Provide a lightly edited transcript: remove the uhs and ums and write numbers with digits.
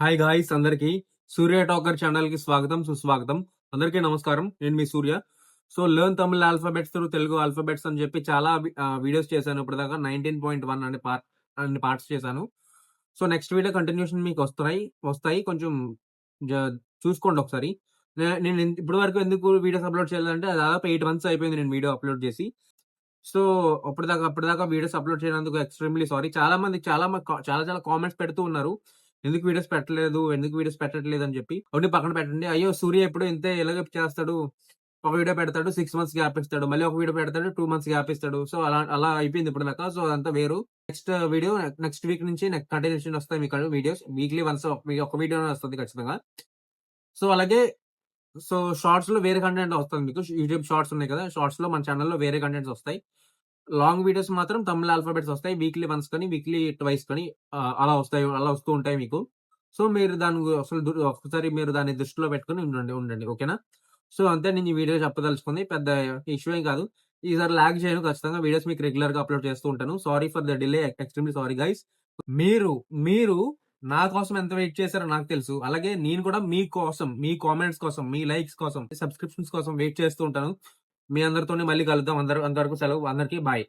Hi guys అందరికి సూర్య talker channel కి స్వాగతం సుస్వాగతం. అందరికీ నమస్కారం. నేను మీ Surya. So learn Tamil alphabets through Telugu alphabets అని చెప్పి చాలా వీడియోస్ చేశాను ఇప్పటిదాకా. 19.1 అనే పార్ట్స్ చేశాను. సో నెక్స్ట్ వీడియో కంటిన్యూషన్ మీకు వస్తాయి కొంచెం జ చూసుకోండి ఒకసారి. నేను ఇప్పటి వరకు ఎందుకు వీడియోస్ అప్లోడ్ చేయలేదంటే దాదాపు 8 మంత్స్ అయిపోయింది నేను వీడియో అప్లోడ్ చేసి. సో అప్పటిదాకా వీడియోస్ అప్లోడ్ చేయనందుకు ఎక్స్‌ట్రీమ్‌లీ సారీ. చాలా చాలా కామెంట్స్ పెడుతూ ఉన్నారు. ఎందుకు వీడియోస్ పెట్టట్లేదు అని చెప్పి. అవన్నీ పక్కన పెట్టండి. అయ్యో! సూర్య ఎప్పుడు ఇంతే ఇలాగే చేస్తాడు. ఒక వీడియో పెడతాడు. 6 మంత్స్ గ్యాప్ ఇస్తాడు. మళ్ళీ ఒక వీడియో పెడతాడు. 2 మంత్స్ గ్యాప్ ఇస్తాడు. సో అలా అయిపోయింది ఇప్పటిదాకా. సో అదంతా వేరు. నెక్స్ట్ వీక్ నుంచి కంటిన్యూషన్ వస్తాయి మీకు వీడియోస్. వీక్లీ వన్స్ ఒక వీడియోనే వస్తది ఖచ్చితంగా. సో అలాగే షార్ట్స్‌లో వేరే కంటెంట్ వస్తది మీకు. యూట్యూబ్ షార్ట్స్ ఉన్నాయి కదా! షార్ట్స్‌లో మన ఛానెల్‌లో వేరే కంటెంట్స్ వస్తాయి. లాంగ్ వీడియోస్ మాత్రం తమిళ్ ఆల్ఫాబెట్స్ వస్తాయి. వీక్లీ వన్స్ కానీ, వీక్లీ ట్వైస్ కానీ అలా వస్తాయి. అలా వస్తూ ఉంటాయి మీకు. సో మీరు దాని గు అసలు దు ఒక్కసారి మీరు దాన్ని దృష్టిలో పెట్టుకొని ఉండండి. ఓకేనా? సో అంతే నేను ఈ వీడియో చెప్పదలుచుకుంది. పెద్ద ఇష్యూ ఏం కాదు. ఈసారి లాగ్ చేయను ఖచ్చితంగా. వీడియోస్ మీకు రెగ్యులర్‌గా అప్‌లోడ్ చేస్తూ ఉంటాను. Sorry for the delay. Extremely sorry guys. మీరు, మీరు నా కోసం ఎంత వెయిట్ చేశారో నాకు తెలుసు. అలాగే నేను కూడా మీకోసం, మీ కామెంట్స్ కోసం, మీ లైక్స్ కోసం, సబ్స్క్రిప్షన్స్ కోసం వెయిట్ చేస్తూ ఉంటాను. మీ అందరితోని మళ్ళీ కలుద్దాం. అంతవరకు సెలవు. అందరికీ బాయ్.